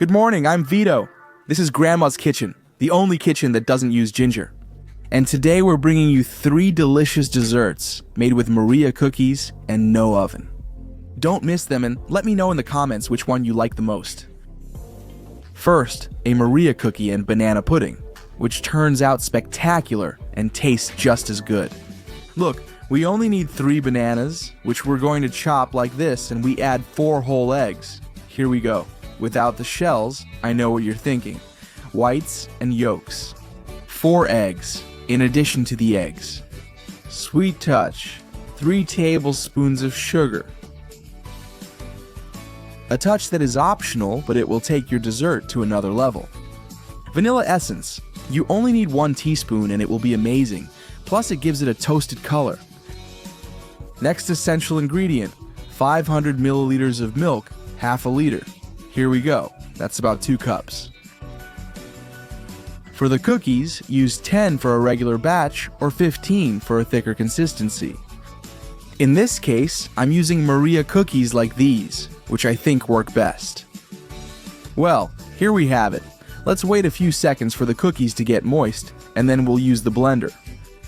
Good morning, I'm Vito. This is Grandma's kitchen, the only kitchen that doesn't use ginger. And today we're bringing you 3 delicious desserts made with Maria cookies and no oven. Don't miss them and let me know in the comments which one you like the most. First, a Maria cookie and banana pudding, which turns out spectacular and tastes just as good. Look, we only need 3 bananas, which we're going to chop like this, and we add 4 whole eggs. Here we go. Without the shells, I know what you're thinking. Whites and yolks. 4 eggs, in addition to the eggs. Sweet touch, 3 tablespoons of sugar. A touch that is optional, but it will take your dessert to another level. Vanilla essence. You only need 1 teaspoon and it will be amazing. Plus it gives it a toasted color. Next essential ingredient, 500 milliliters of milk, half a liter. Here we go. That's about 2 cups. For the cookies, use 10 for a regular batch or 15 for a thicker consistency. In this case, I'm using Maria cookies like these, which I think work best. Well, here we have it. Let's wait a few seconds for the cookies to get moist, and then we'll use the blender.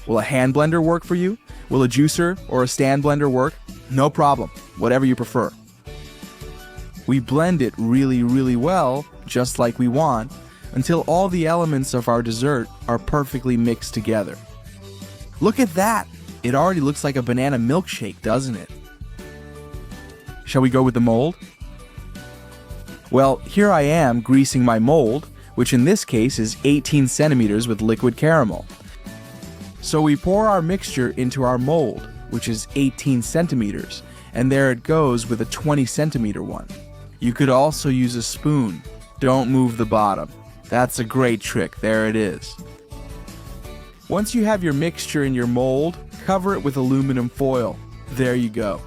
Will a hand blender work for you? Will a juicer or a stand blender work? No problem, whatever you prefer. We blend it really well, just like we want, until all the elements of our dessert are perfectly mixed together. Look at that! It already looks like a banana milkshake, doesn't it? Shall we go with the mold? Well, here I am greasing my mold, which in this case is 18 centimeters with liquid caramel. So we pour our mixture into our mold, which is 18 centimeters, and there it goes with a 20 centimeter one. You could also use a spoon. Don't move the bottom. That's a great trick. There it is. Once you have your mixture in your mold, cover it with aluminum foil. There you go.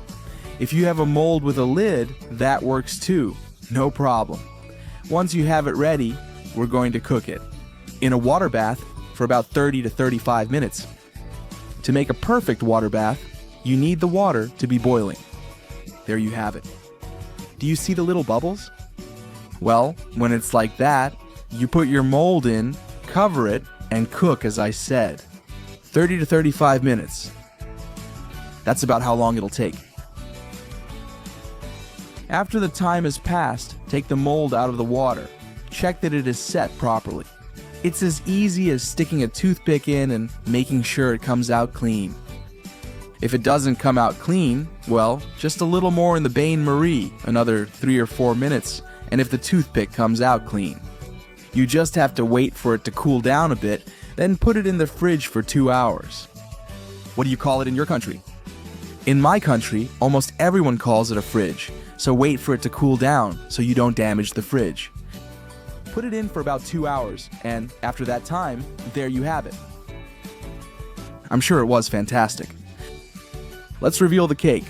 If you have a mold with a lid, that works too. No problem. Once you have it ready, we're going to cook it in a water bath for about 30 to 35 minutes. To make a perfect water bath, you need the water to be boiling. There you have it. Do you see the little bubbles? Well, when it's like that, you put your mold in, cover it, and cook as I said. 30 to 35 minutes. That's about how long it'll take. After the time has passed, take the mold out of the water. Check that it is set properly. It's as easy as sticking a toothpick in and making sure it comes out clean. If it doesn't come out clean, well, just a little more in the bain-marie, another 3 or 4 minutes, and if the toothpick comes out clean. You just have to wait for it to cool down a bit, then put it in the fridge for 2 hours. What do you call it in your country? In my country, almost everyone calls it a fridge, so wait for it to cool down so you don't damage the fridge. Put it in for about 2 hours, and after that time, there you have it. I'm sure it was fantastic. Let's reveal the cake.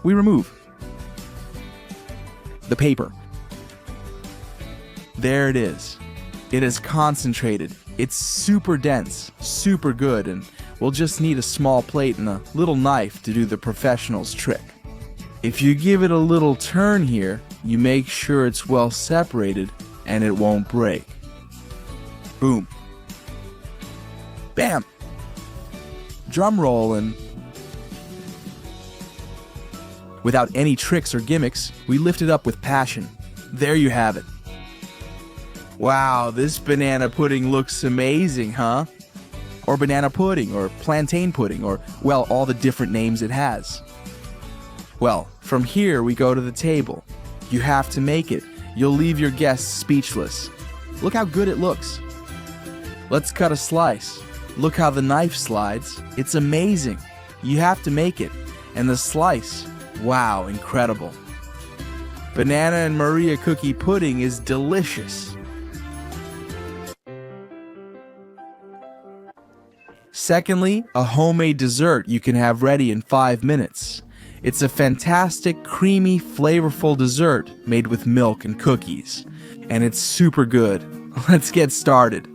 We remove the paper. There it is. It is concentrated. It's super dense, super good, and we'll just need a small plate and a little knife to do the professional's trick. If you give it a little turn here, you make sure it's well separated and it won't break. Boom. Bam! Drum roll and... Without any tricks or gimmicks, we lift it up with passion. There you have it. Wow, this banana pudding looks amazing, huh? Or banana pudding, or plantain pudding, or, well, all the different names it has. Well, from here we go to the table. You have to make it. You'll leave your guests speechless. Look how good it looks. Let's cut a slice. Look how the knife slides. It's amazing. You have to make it. And the slice, wow, incredible. Banana and Maria cookie pudding is delicious. Secondly, a homemade dessert you can have ready in 5 minutes. It's a fantastic, creamy, flavorful dessert made with milk and cookies. And it's super good. Let's get started.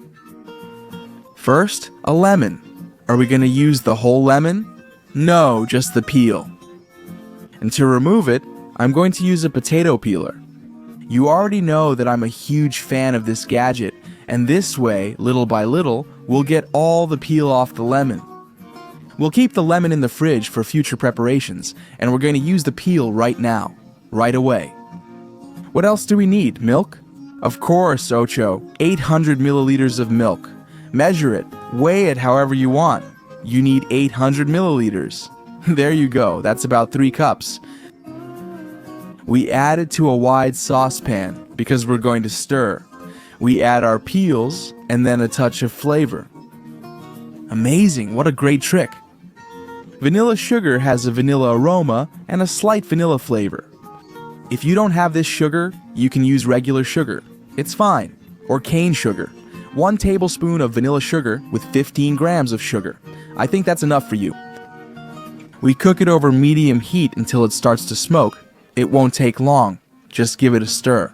First, a lemon. Are we going to use the whole lemon? No, just the peel. And to remove it, I'm going to use a potato peeler. You already know that I'm a huge fan of this gadget, and this way, little by little, we'll get all the peel off the lemon. We'll keep the lemon in the fridge for future preparations, and we're going to use the peel right now, right away. What else do we need? Milk? Of course, Ocho. 800 milliliters of milk. Measure it, weigh it however you want. You need 800 milliliters. There you go, that's about 3 cups. We add it to a wide saucepan because we're going to stir. We add our peels and then a touch of flavor. Amazing, what a great trick. Vanilla sugar has a vanilla aroma and a slight vanilla flavor. If you don't have this sugar, you can use regular sugar. It's fine. Or cane sugar. 1 tablespoon of vanilla sugar with 15 grams of sugar. I think that's enough for you. We cook it over medium heat until it starts to smoke. It won't take long. Just give it a stir.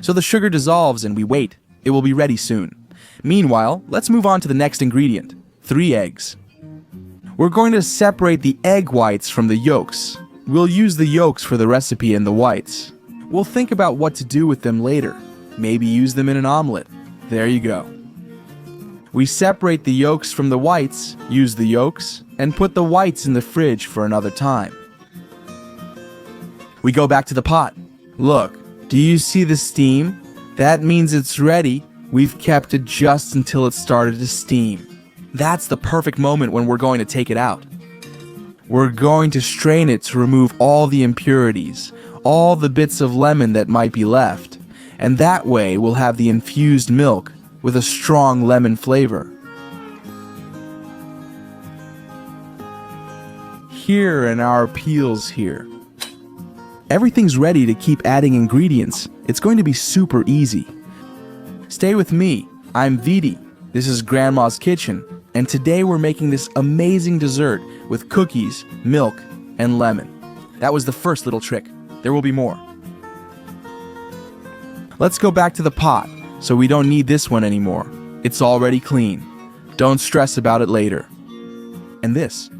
So the sugar dissolves and we wait. It will be ready soon. Meanwhile, let's move on to the next ingredient. 3 eggs. We're going to separate the egg whites from the yolks. We'll use the yolks for the recipe and the whites. We'll think about what to do with them later. Maybe use them in an omelet. There you go. We separate the yolks from the whites, use the yolks, and put the whites in the fridge for another time. We go back to the pot. Look, do you see the steam? That means it's ready. We've kept it just until it started to steam. That's the perfect moment when we're going to take it out. We're going to strain it to remove all the impurities, all the bits of lemon that might be left, and that way we'll have the infused milk with a strong lemon flavor. Here and our peels here. Everything's ready to keep adding ingredients. It's going to be super easy. Stay with me. I'm Vidi. This is Grandma's Kitchen, and today we're making this amazing dessert with cookies, milk, and lemon. That was the first little trick. There will be more. Let's go back to the pot, so we don't need this one anymore. It's already clean. Don't stress about it later. And this.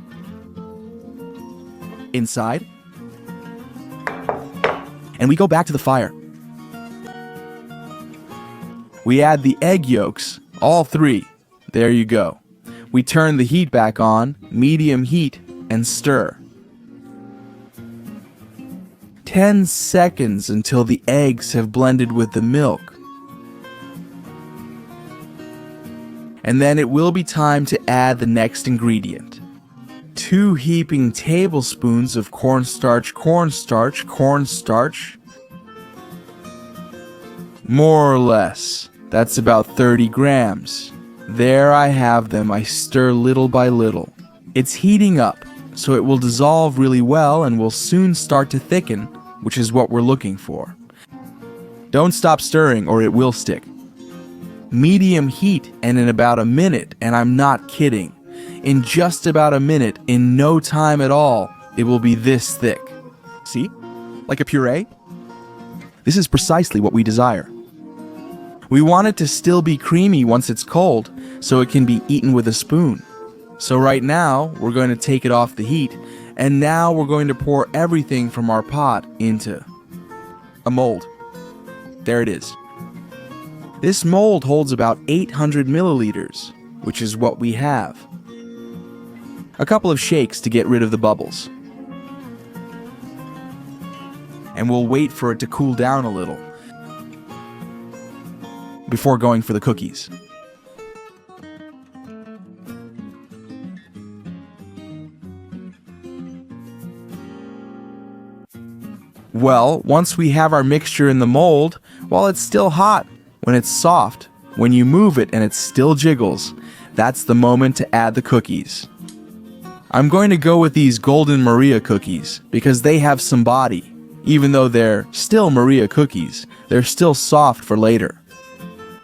Inside. And we go back to the fire. We add the egg yolks, all 3. There you go. We turn the heat back on, medium heat, and stir. 10 seconds until the eggs have blended with the milk. And then it will be time to add the next ingredient. 2 heaping tablespoons of cornstarch. More or less. That's about 30 grams. There I have them. I stir little by little. It's heating up, so it will dissolve really well and will soon start to thicken, which is what we're looking for. Don't stop stirring or it will stick. Medium heat and in about a minute, and I'm not kidding. In just about a minute, in no time at all, it will be this thick. See? Like a puree? This is precisely what we desire. We want it to still be creamy once it's cold, so it can be eaten with a spoon. So right now, we're going to take it off the heat, and now we're going to pour everything from our pot into a mold. There it is. This mold holds about 800 milliliters, which is what we have. A couple of shakes to get rid of the bubbles. And we'll wait for it to cool down a little before going for the cookies. Well, once we have our mixture in the mold, while it's still hot, when it's soft, when you move it and it still jiggles, that's the moment to add the cookies. I'm going to go with these Golden Maria cookies because they have some body. Even though they're still Maria cookies, they're still soft for later.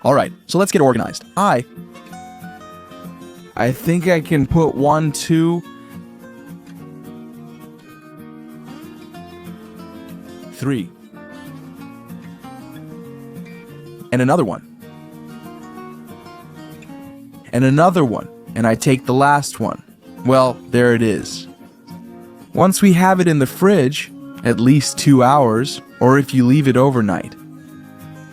Alright, so let's get organized. I think I can put 1, 2, 3. And another one. And another one. And I take the last one. Well, there it is. Once we have it in the fridge, at least 2 hours, or if you leave it overnight.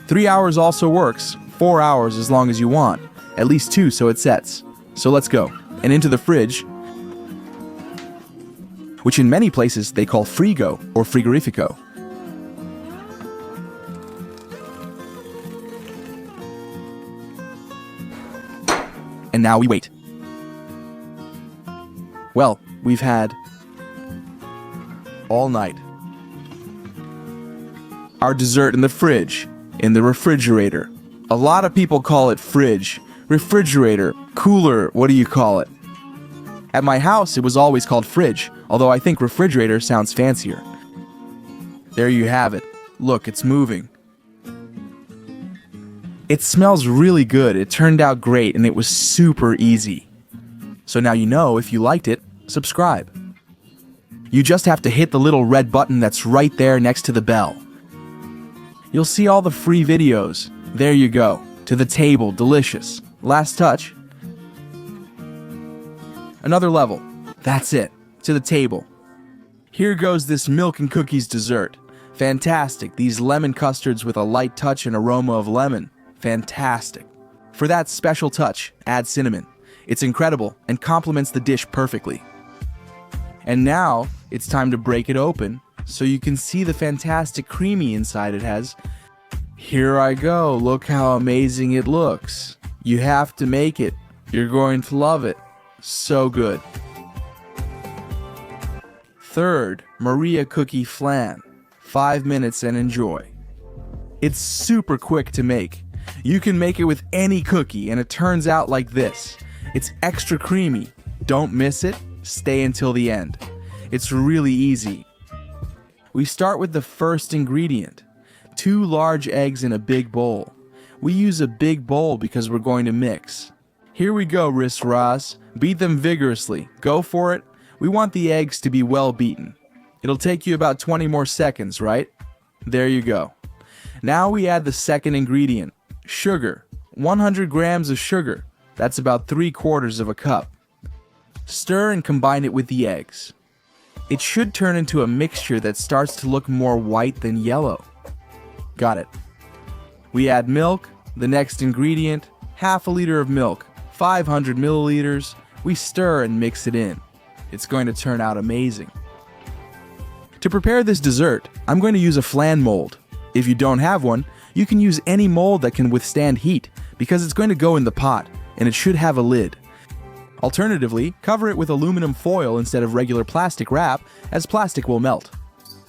3 hours also works, 4 hours as long as you want, at least 2 so it sets. So let's go, and into the fridge, which in many places they call frigo or frigorifico. And now we wait. Well, we've had all night. Our dessert in the fridge, in the refrigerator. A lot of people call it fridge, refrigerator, cooler, what do you call it? At my house, it was always called fridge, although I think refrigerator sounds fancier. There you have it. Look, it's moving. It smells really good, it turned out great, and it was super easy. So now you know, if you liked it, subscribe. You just have to hit the little red button that's right there next to the bell. You'll see all the free videos. There you go. To the table, delicious. Last touch. Another level. That's it. To the table. Here goes this milk and cookies dessert. Fantastic. These lemon custards with a light touch and aroma of lemon. Fantastic. For that special touch, add cinnamon. It's incredible and complements the dish perfectly. And now, it's time to break it open so you can see the fantastic creamy inside it has. Here I go, look how amazing it looks. You have to make it. You're going to love it. So good. Third, Maria Cookie Flan. 5 minutes and enjoy. It's super quick to make. You can make it with any cookie and it turns out like this. It's extra creamy. Don't miss it. Stay until the end. It's really easy. We start with the first ingredient. 2 large eggs in a big bowl. We use a big bowl because we're going to mix. Here we go, Riss Ras. Beat them vigorously. Go for it. We want the eggs to be well beaten. It'll take you about 20 more seconds, right? There you go. Now we add the second ingredient. Sugar. 100 grams of sugar. That's about 3/4 of a cup. Stir and combine it with the eggs. It should turn into a mixture that starts to look more white than yellow. Got it. We add milk, the next ingredient, half a liter of milk, 500 milliliters. We stir and mix it in. It's going to turn out amazing. To prepare this dessert, I'm going to use a flan mold. If you don't have one, you can use any mold that can withstand heat because it's going to go in the pot and it should have a lid. Alternatively, cover it with aluminum foil instead of regular plastic wrap, as plastic will melt.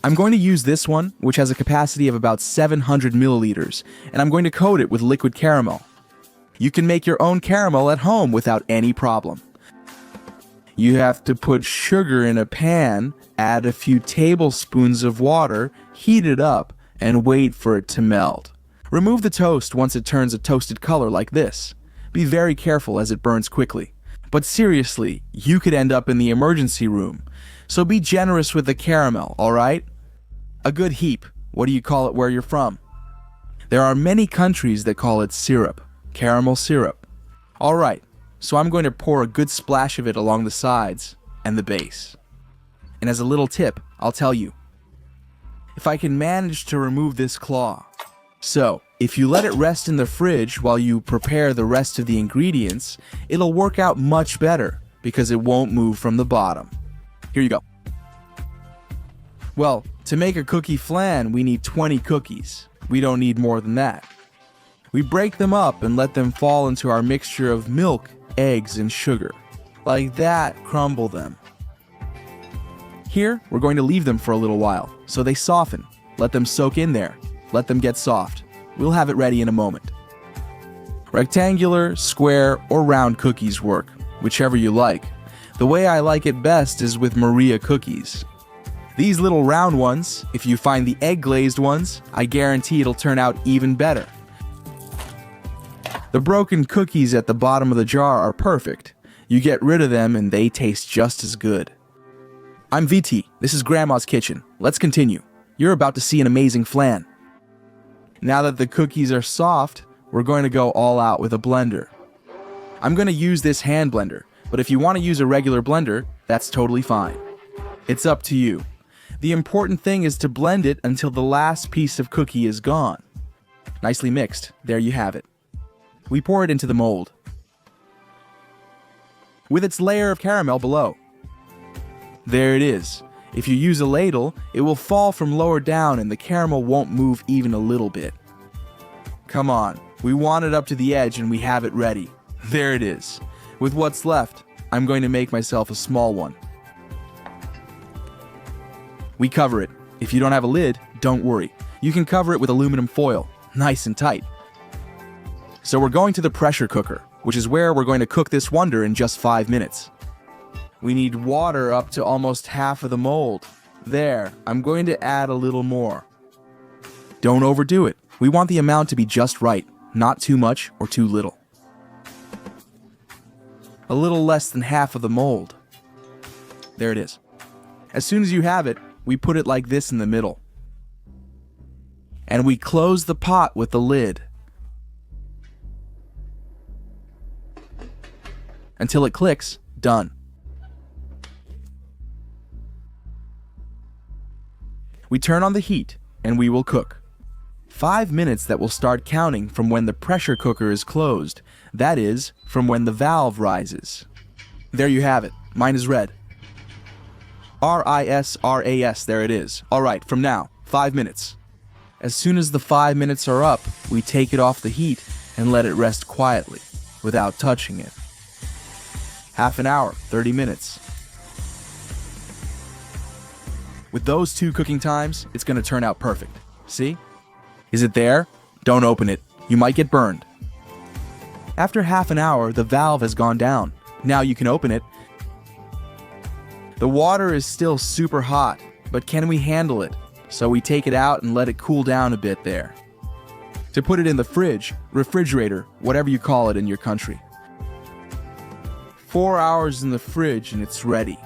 I'm going to use this one, which has a capacity of about 700 milliliters, and I'm going to coat it with liquid caramel. You can make your own caramel at home without any problem. You have to put sugar in a pan, add a few tablespoons of water, heat it up, and wait for it to melt. Remove the toast once it turns a toasted color like this. Be very careful as it burns quickly. But seriously, you could end up in the emergency room. So be generous with the caramel, alright? A good heap. What do you call it where you're from? There are many countries that call it syrup. Caramel syrup. Alright, so I'm going to pour a good splash of it along the sides and the base. And as a little tip, I'll tell you. If I can manage to remove this claw. So, if you let it rest in the fridge while you prepare the rest of the ingredients, it'll work out much better because it won't move from the bottom. Here you go. Well, to make a cookie flan, we need 20 cookies. We don't need more than that. We break them up and let them fall into our mixture of milk, eggs, and sugar. Like that, crumble them. Here, we're going to leave them for a little while, so they soften. Let them soak in there. Let them get soft. We'll have it ready in a moment. Rectangular, square, or round cookies work, whichever you like. The way I like it best is with Maria cookies. These little round ones, if you find the egg-glazed ones, I guarantee it'll turn out even better. The broken cookies at the bottom of the jar are perfect. You get rid of them and they taste just as good. I'm VT. This is Grandma's Kitchen. Let's continue. You're about to see an amazing flan. Now that the cookies are soft, we're going to go all out with a blender. I'm going to use this hand blender, but if you want to use a regular blender, that's totally fine. It's up to you. The important thing is to blend it until the last piece of cookie is gone. Nicely mixed. There you have it. We pour it into the mold, with its layer of caramel below. There it is. If you use a ladle, it will fall from lower down and the caramel won't move even a little bit. Come on, we want it up to the edge and we have it ready. There it is. With what's left, I'm going to make myself a small one. We cover it. If you don't have a lid, don't worry. You can cover it with aluminum foil, nice and tight. So we're going to the pressure cooker, which is where we're going to cook this wonder in just 5 minutes. We need water up to almost half of the mold. There, I'm going to add a little more. Don't overdo it. We want the amount to be just right, not too much or too little. A little less than half of the mold. There it is. As soon as you have it, we put it like this in the middle. And we close the pot with the lid until it clicks. Done. We turn on the heat and we will cook. 5 minutes that will start counting from when the pressure cooker is closed. That is, from when the valve rises. There you have it. Mine is red. RISRAS, there it is. Alright, from now, 5 minutes. As soon as the 5 minutes are up, we take it off the heat and let it rest quietly, without touching it. Half an hour, 30 minutes. With those 2 cooking times, it's going to turn out perfect. See? Is it there? Don't open it. You might get burned. After half an hour, the valve has gone down. Now you can open it. The water is still super hot, but can we handle it? So we take it out and let it cool down a bit there. To put it in the fridge, refrigerator, whatever you call it in your country. 4 hours in the fridge and it's ready.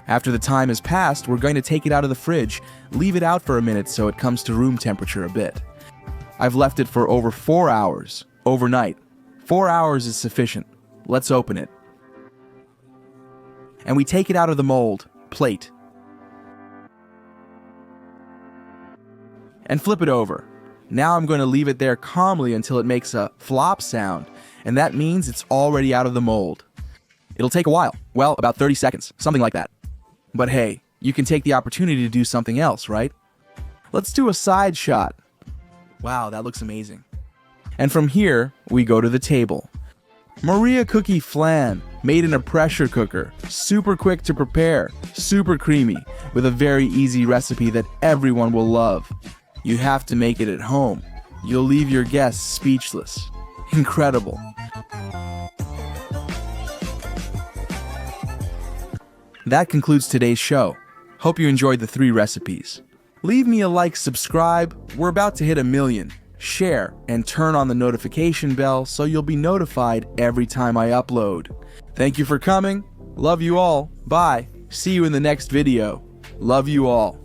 After the time has passed, we're going to take it out of the fridge, leave it out for a minute so it comes to room temperature a bit. I've left it for over 4 hours, overnight. 4 hours is sufficient. Let's open it. And we take it out of the mold, plate, and flip it over. Now I'm going to leave it there calmly until it makes a flop sound, and that means it's already out of the mold. It'll take a while, well, about 30 seconds, something like that. But hey, you can take the opportunity to do something else, right? Let's do a side shot. Wow, that looks amazing. And from here, we go to the table. Maria Cookie Flan, made in a pressure cooker, super quick to prepare, super creamy, with a very easy recipe that everyone will love. You have to make it at home. You'll leave your guests speechless. Incredible. That concludes today's show. Hope you enjoyed the 3 recipes. Leave me a like, subscribe. We're about to hit 1 million. Share, and turn on the notification bell so you'll be notified every time I upload. Thank you for coming. Love you all. Bye. See you in the next video. Love you all.